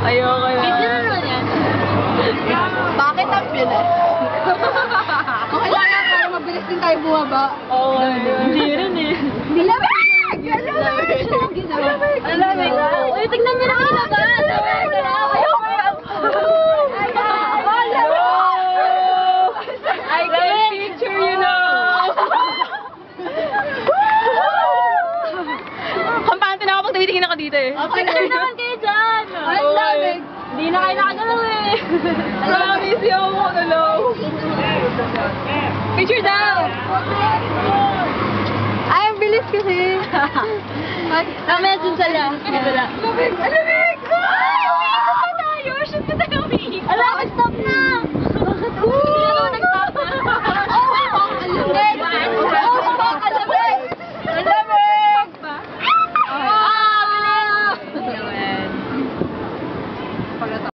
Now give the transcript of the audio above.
Ayoko na. Video na naman yan. Bakit ang bilis? Okay lang yan, para mabilis din tayo bumaba. Oo, hindi rin eh. Lamig! Lamig! Lamig! Uy, tignan mo na ilabas! Ayoko! I can picture you now! Kampante na ako pag tumitingin ako dito eh. Picture naman kayo dyan! Ay, lamig! Hindi na kayo nakagalaw eh. Promise you ako magalaw. Picture daw! Ay, ang bilis kasi. Mamaya dun sala. Lamig! Lamig! Ay, umiikot pa tayo! Shoot pa tayo umiikot! Alam, stop na!